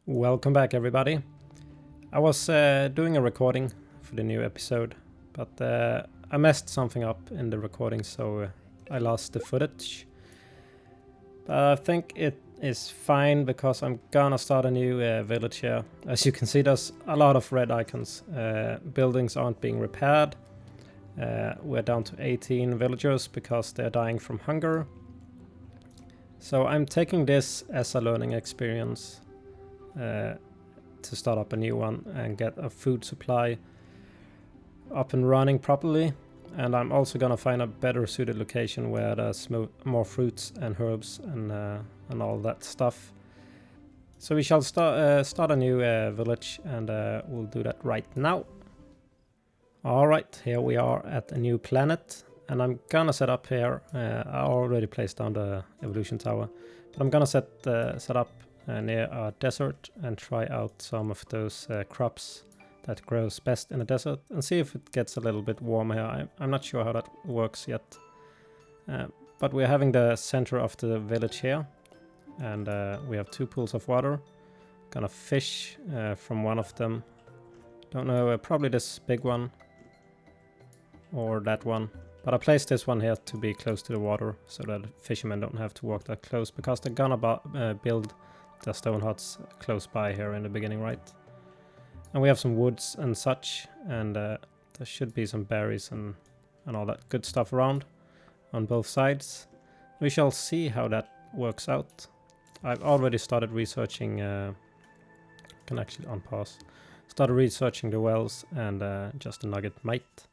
Welcome back, everybody. I was doing a recording for the new episode, but I messed something up in the recording, so I lost the footage. But I think it is fine because I'm gonna start a new village here. As you can see, there's a lot of red icons. Buildings aren't being repaired. We're down to 18 villagers because they're dying from hunger. So I'm taking this as a learning experience. To start up a new one and get a food supply up and running properly, and I'm also gonna find a better suited location where there's more fruits and herbs and all that stuff. So we shall start a new village, and we'll do that right now. Alright, here we are at a new planet, and I'm gonna set up here. I already placed down the evolution tower, but I'm gonna set up near a desert and try out some of those crops that grows best in the desert and see if it gets a little bit warmer here. I'm not sure how that works yet, but we're having the center of the village here, and we have 2 pools of water. Gonna fish from one of them. Don't know, probably this big one or that one, but I placed this one here to be close to the water so that fishermen don't have to walk that close, because they're gonna build the stone huts close by here in the beginning, right? And we have some woods and such, and there should be some berries and all that good stuff around on both sides. We shall see how that works out. I've already started researching, can actually unpause, started researching the wells and just a nugget might,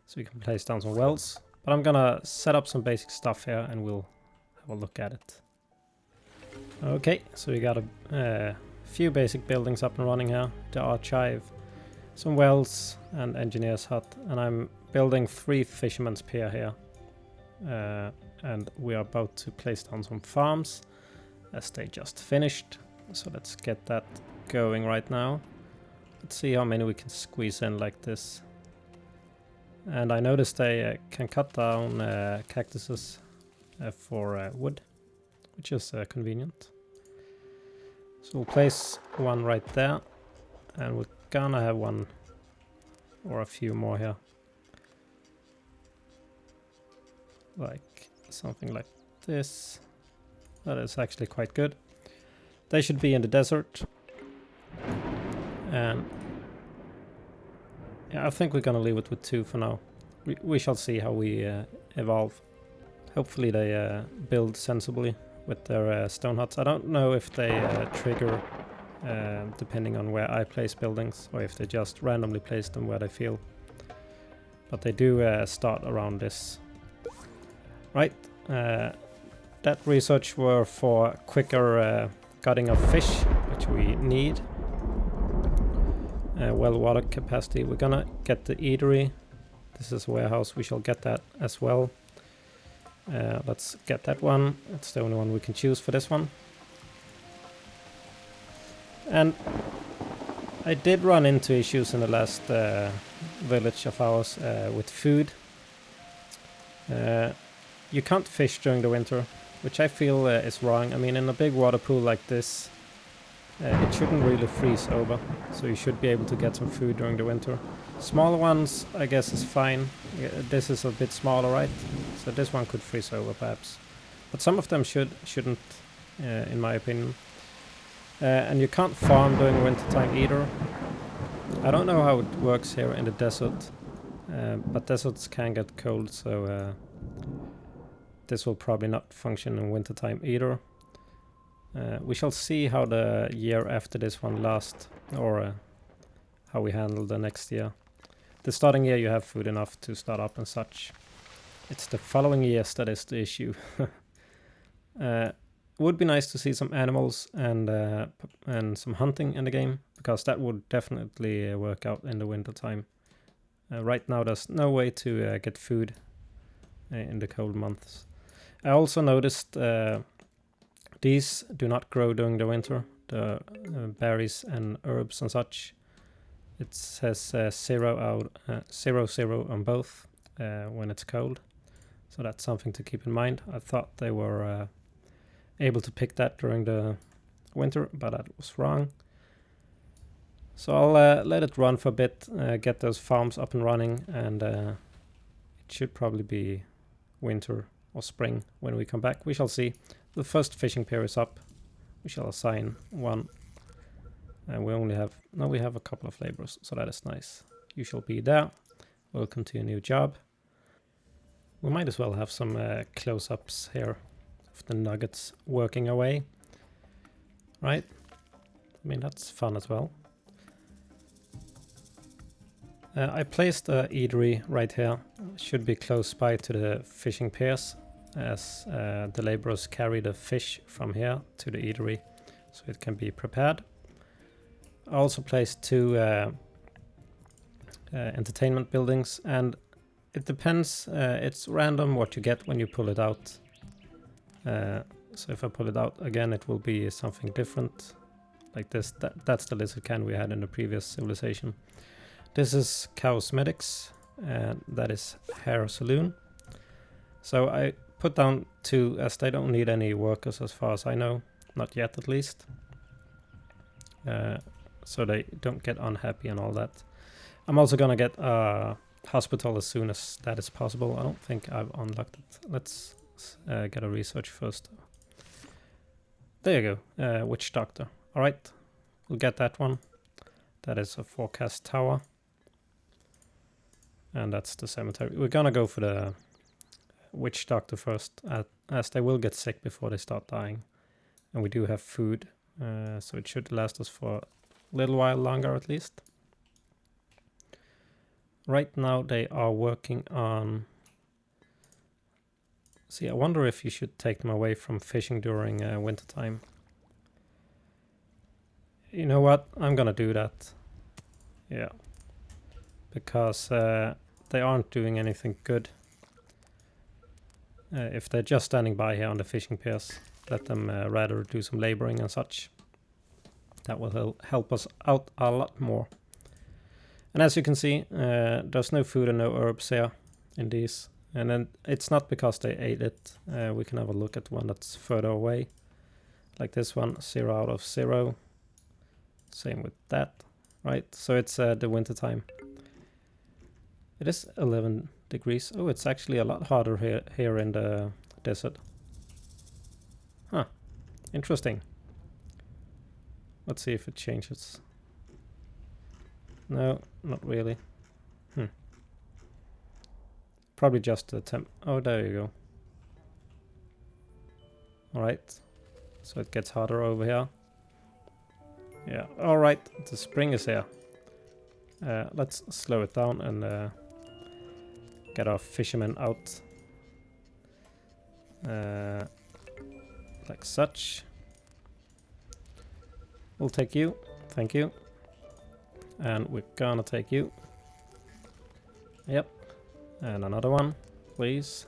so we can place down some wells. But I'm gonna set up some basic stuff here and we'll have a look at it. Okay, so we got a few basic buildings up and running here. The archive, some wells and engineer's hut, and I'm building 3 fishermen's pier here. And we are about to place down some farms as they just finished. So let's get that going right now. Let's see how many we can squeeze in like this. And I noticed they can cut down cactuses for wood, which is convenient. So we'll place one right there, and we're gonna have one or a few more here. Like something like this. That is actually quite good. They should be in the desert. And yeah, I think we're gonna leave it with 2 for now. We shall see how we evolve. Hopefully they build sensibly with their stone huts. I don't know if they trigger depending on where I place buildings, or if they just randomly place them where they feel. But they do start around this. Right, that research were for quicker gutting of fish, which we need. Well, water capacity. We're gonna get the eatery. This is a warehouse. We shall get that as well. Let's get that one. It's the only one we can choose for this one. And I did run into issues in the last village of ours with food. You can't fish during the winter, which I feel is wrong. I mean, in a big water pool like this, it shouldn't really freeze over, so you should be able to get some food during the winter. Smaller ones, I guess, is fine. This is a bit smaller, right? So this one could freeze over, perhaps. But some of them shouldn't, in my opinion. And you can't farm during wintertime either. I don't know how it works here in the desert, but deserts can get cold, so this will probably not function in wintertime either. We shall see how the year after this one lasts, or how we handle the next year. The starting year you have food enough to start up and such. It's the following years that is the issue. Would be nice to see some animals and some hunting in the game, because that would definitely work out in the winter time. Right now there's no way to get food in the cold months. I also noticed these do not grow during the winter, the berries and herbs and such. It says 0 on both when it's cold, so that's something to keep in mind. I thought they were able to pick that during the winter, but that was wrong. So I'll let it run for a bit, get those farms up and running, and it should probably be winter or spring when we come back. We shall see. The first fishing pier is up. We shall assign one. And we only have... No, we have a couple of laborers, so that is nice. You shall be there. Welcome to your new job. We might as well have some close-ups here of the nuggets working away. Right? I mean, that's fun as well. I placed a eatery right here. Should be close by to the fishing piers, as the laborers carry the fish from here to the eatery, so it can be prepared. I also placed 2 entertainment buildings, and it depends. It's random what you get when you pull it out. So if I pull it out again, it will be something different, like this. That's the lizard can we had in the previous civilization. This is Cowsmetics, and that is hair saloon. So I put down 2, as they don't need any workers as far as I know, not yet at least. So they don't get unhappy and all that. I'm also gonna get a hospital as soon as that is possible. I don't think I've unlocked it. Let's get a research first. There you go, witch doctor. All right, we'll get that one. That is a forecast tower. And that's the cemetery. We're gonna go for the witch doctor first, as they will get sick before they start dying. And we do have food, so it should last us for a little while longer at least. Right now they are working on... See, I wonder if you should take them away from fishing during winter time. You know what? I'm gonna do that. Yeah. Because they aren't doing anything good. If they're just standing by here on the fishing piers, let them rather do some laboring and such. That will help us out a lot more. And as you can see, there's no food and no herbs here in these. And then it's not because they ate it. We can have a look at one that's further away. Like this one, 0 out of 0. Same with that, right? So it's the winter time. It is 11 degrees. Oh, it's actually a lot hotter here in the desert. Huh. Interesting. Let's see if it changes. No, not really. Probably just the temp. Oh, there you go. Alright. So it gets hotter over here. Yeah, alright. The spring is here. Let's slow it down and get our fishermen out. Like such. We'll take you. Thank you. And we're gonna take you. Yep. And another one, please.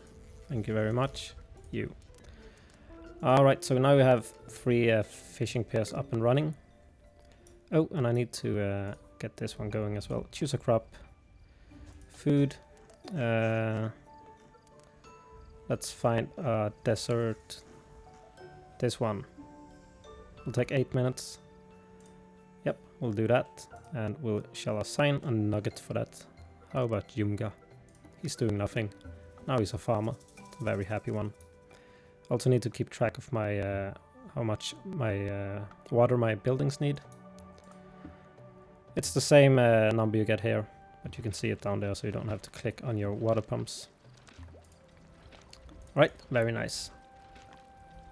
Thank you very much. You. Alright, so now we have 3 fishing piers up and running. Oh, and I need to get this one going as well. Choose a crop. Food. Let's find a desert. This one. Will take 8 minutes. Yep, we'll do that. And we shall assign a nugget for that. How about Yumga? He's doing nothing. Now he's a farmer. A very happy one. Also need to keep track of my how much my water my buildings need. It's the same number you get here, but you can see it down there, so you don't have to click on your water pumps. Right, very nice.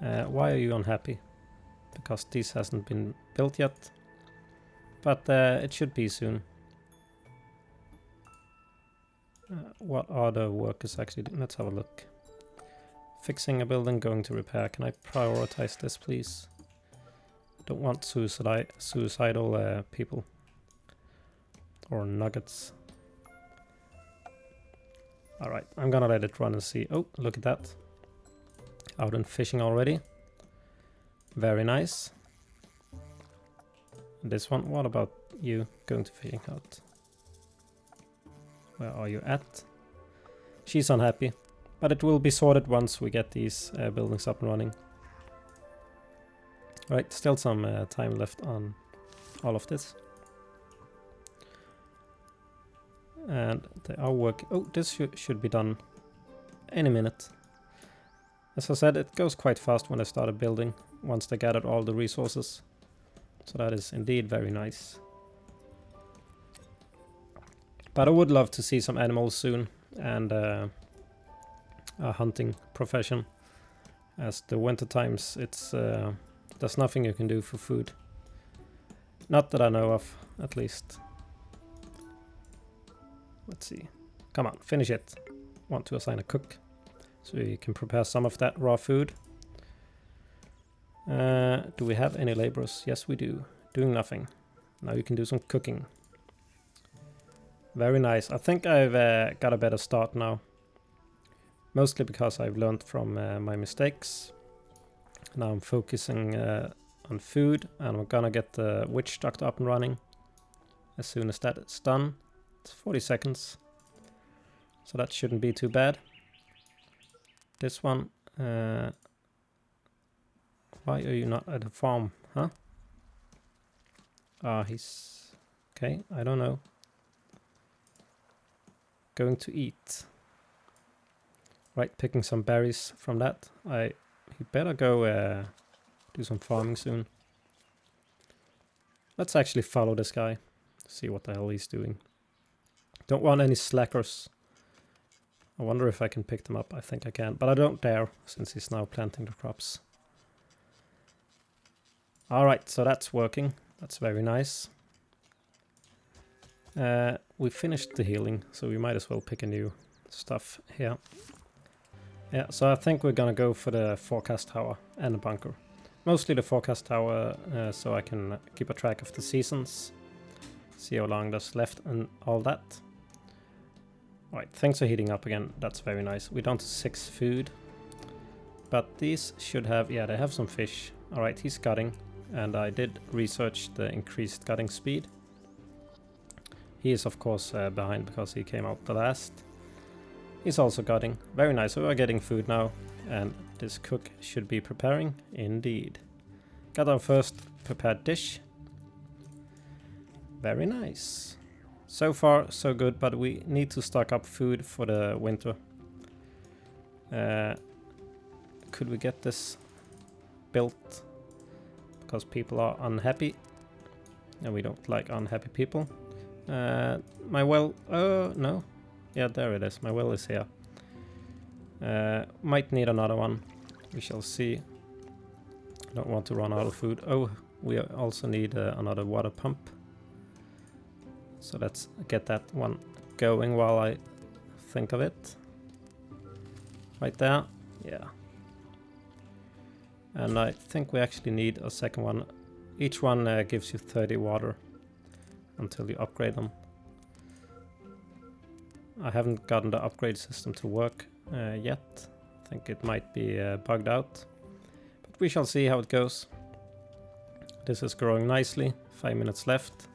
Why are you unhappy? Because this hasn't been built yet, but it should be soon. What are the workers actually doing? Let's have a look. Fixing a building, going to repair. Can I prioritize this, please? Don't want suicidal people. Or nuggets. Alright, I'm gonna let it run and see. Oh, look at that. Out and fishing already. Very nice. This one, what about you going to fishing out? Where are you at? She's unhappy. But it will be sorted once we get these buildings up and running. Right, still some time left on all of this. And they are working. Oh, this should be done any minute. As I said, it goes quite fast when I started building, once they gathered all the resources. So that is indeed very nice. But I would love to see some animals soon, and a hunting profession. As the winter times, it's there's nothing you can do for food. Not that I know of, at least. Let's see. Come on, finish it. Want to assign a cook, so you can prepare some of that raw food. Do we have any laborers? Yes, we do. Doing nothing. Now you can do some cooking. Very nice. I think I've got a better start now. Mostly because I've learned from my mistakes. Now I'm focusing on food, and I'm gonna get the witch doctor up and running as soon as that is done. It's 40 seconds, so that shouldn't be too bad. This one, why are you not at the farm, huh? He's okay, I don't know. Going to eat. Right, picking some berries from that. He better go do some farming soon. Let's actually follow this guy. See what the hell he's doing. Don't want any slackers. I wonder if I can pick them up. I think I can, but I don't dare, since he's now planting the crops. Alright, so that's working. That's very nice. We finished the healing, so we might as well pick a new stuff here. Yeah, so I think we're gonna go for the forecast tower and the bunker. Mostly the forecast tower, so I can keep a track of the seasons. See how long there's left and all that. Alright, things are heating up again. That's very nice. We're down to 6 food. But these should have... yeah, they have some fish. Alright, he's gutting. And I did research the increased gutting speed. He is, of course, behind because he came out the last. He's also gutting. Very nice. So we're getting food now. And this cook should be preparing. Indeed. Got our first prepared dish. Very nice. So far, so good, but we need to stock up food for the winter. Could we get this built? Because people are unhappy. And we don't like unhappy people. My well... oh, no. Yeah, there it is. My well is here. Might need another one. We shall see. Don't want to run out of food. Oh, we also need another water pump. So let's get that one going while I think of it. Right there. Yeah. And I think we actually need a second one. Each one gives you 30 water until you upgrade them. I haven't gotten the upgrade system to work yet. I think it might be bugged out. But we shall see how it goes. This is growing nicely. 5 minutes left.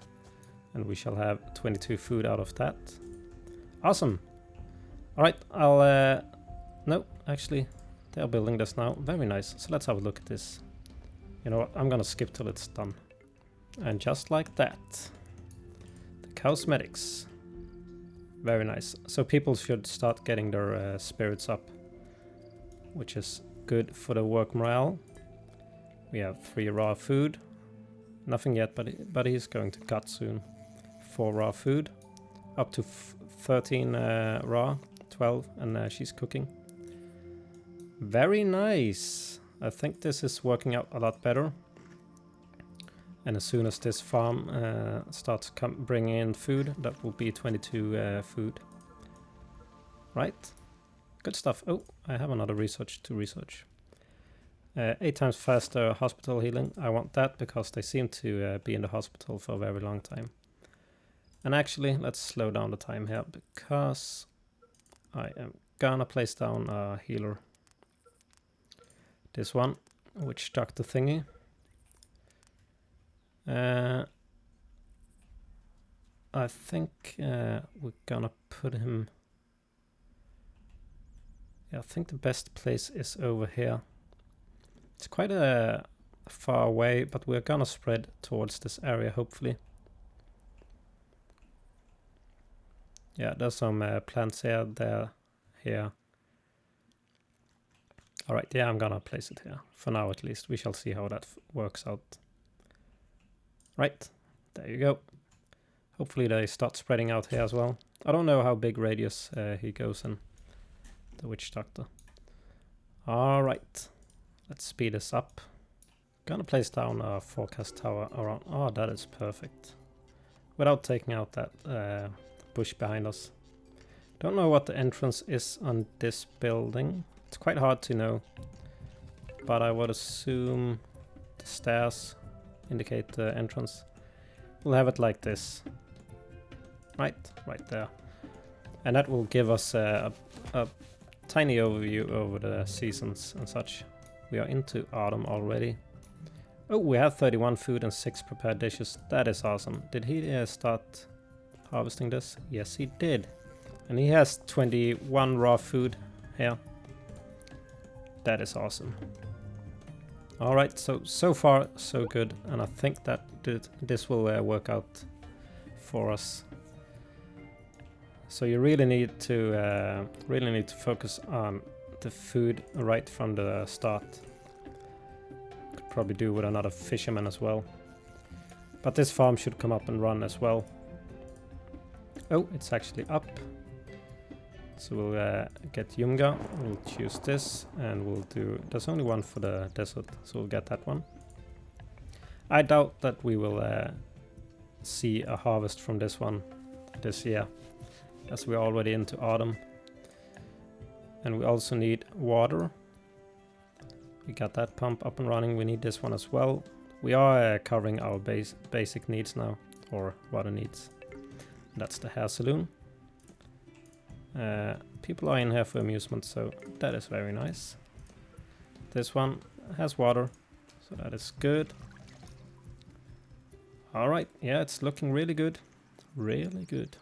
And we shall have 22 food out of that. Awesome. Alright, I'll... no, actually, they are building this now. Very nice. So let's have a look at this. You know what? I'm gonna skip till it's done. And just like that. The Cowsmetics. Very nice. So people should start getting their spirits up. Which is good for the work morale. We have 3 raw food. Nothing yet, but he's going to cut soon. 4 raw food. Up to 13 raw. 12, and she's cooking. Very nice. I think this is working out a lot better. And as soon as this farm starts bringing in food, that will be 22 food. Right? Good stuff. Oh, I have another research to research. 8 times faster hospital healing. I want that because they seem to be in the hospital for a very long time. And actually, let's slow down the time here because I am gonna place down a healer. This one, which doctor thingy. I think we're gonna put him... yeah, I think the best place is over here. It's quite a far away, but we're gonna spread towards this area, hopefully. Yeah, there's some plants here, there, here. Alright, yeah, I'm gonna place it here. For now at least. We shall see how that works out. Right, there you go. Hopefully they start spreading out here as well. I don't know how big radius he goes in, the witch doctor. Alright, let's speed this up. Gonna place down a forecast tower around. Oh, that is perfect. Without taking out that bush behind us. Don't know what the entrance is on this building. It's quite hard to know. But I would assume the stairs indicate the entrance. We'll have it like this. Right there. And that will give us a tiny overview over the seasons and such. We are into autumn already. Oh, we have 31 food and 6 prepared dishes. That is awesome. Did he start harvesting this? Yes, he did. And he has 21 raw food here. That is awesome. Alright, so far so good. And I think that this will work out for us. So you really need to focus on the food right from the start. Could probably do with another fisherman as well. But this farm should come up and run as well. Oh, it's actually up. So we'll get Yumga, we'll choose this, and we'll do... There's only one for the desert, so we'll get that one. I doubt that we will see a harvest from this one this year, as we're already into autumn. And we also need water. We got that pump up and running, we need this one as well. We are covering our basic needs now, or water needs. That's the hair saloon. People are in here for amusement, so that is very nice. This one has water, so that is good. Alright, yeah, it's looking really good. Really good.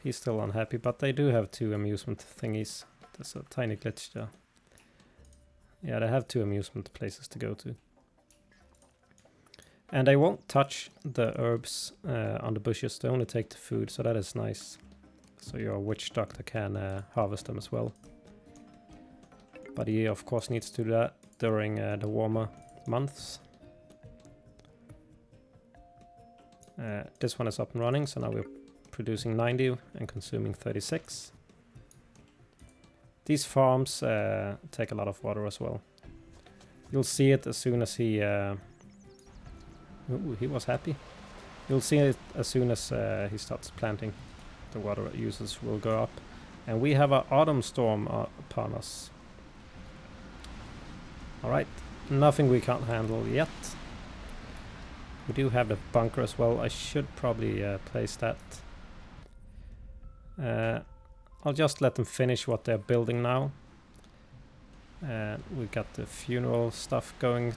He's still unhappy, but they do have 2 amusement thingies. There's a tiny glitch there. Yeah, they have 2 amusement places to go to. And they won't touch the herbs on the bushes, they only take the food, so that is nice. So your witch doctor can harvest them as well. But he of course needs to do that during the warmer months. This one is up and running, so now we're producing 90 and consuming 36. These farms take a lot of water as well. You'll see it as soon as he... Ooh, he was happy. You'll see it as soon as he starts planting. The water uses will go up. And we have an autumn storm upon us. Alright, nothing we can't handle yet. We do have the bunker as well. I should probably place that. I'll just let them finish what they're building now. We got the funeral stuff going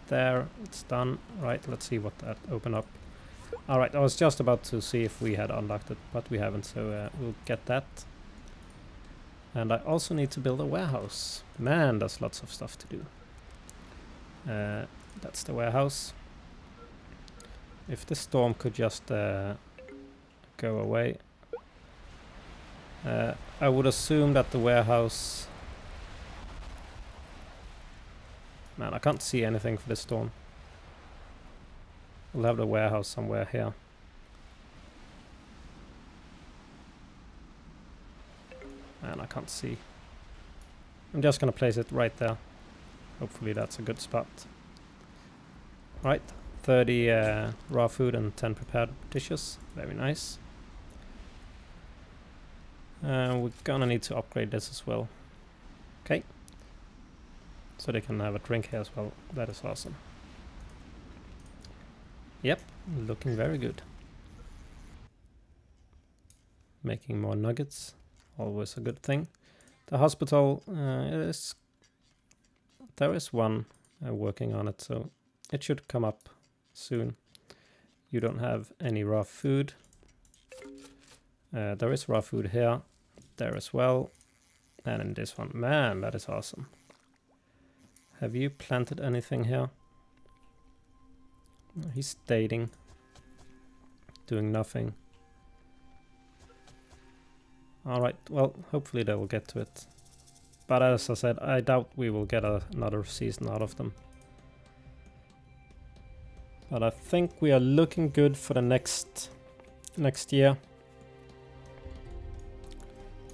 there. It's done. Right, let's see what that opened up. Alright, I was just about to see if we had unlocked it, but we haven't, so we'll get that. And I also need to build a warehouse. Man, there's lots of stuff to do. That's the warehouse. If the storm could just go away. I would assume that the warehouse... Man, I can't see anything for this storm. We'll have the warehouse somewhere here. Man, I can't see. I'm just gonna place it right there. Hopefully that's a good spot. Right, 30 raw food and 10 prepared dishes. Very nice. We're gonna need to upgrade this as well. Okay. So they can have a drink here as well. That is awesome. Yep, looking very good. Making more nuggets, always a good thing. The hospital there is one working on it, so it should come up soon. You don't have any raw food. There is raw food here, there as well, and in this one. Man, that is awesome. Have you planted anything here? He's dating. doing nothing. Alright, well, hopefully they will get to it. But as I said, I doubt we will get another season out of them. But I think we are looking good for the next year.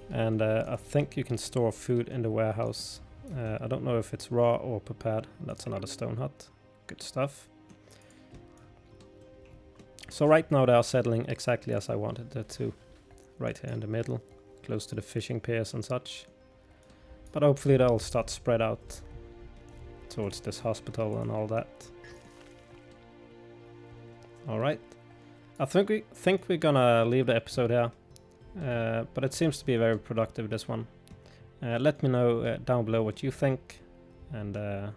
And I think you can store food in the warehouse. I don't know if it's raw or prepared. That's another stone hut. Good stuff. So right now they are settling exactly as I wanted it to. Right here in the middle, close to the fishing piers and such. But hopefully they'll start spread out towards this hospital and all that. Alright. I think we're gonna leave the episode here. But it seems to be very productive, this one. Let me know down below what you think. And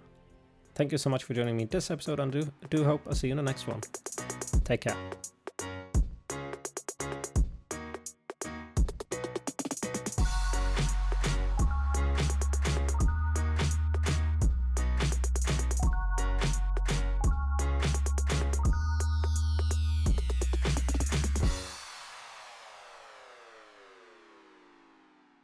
thank you so much for joining me this episode, and do hope I'll see you in the next one. Take care.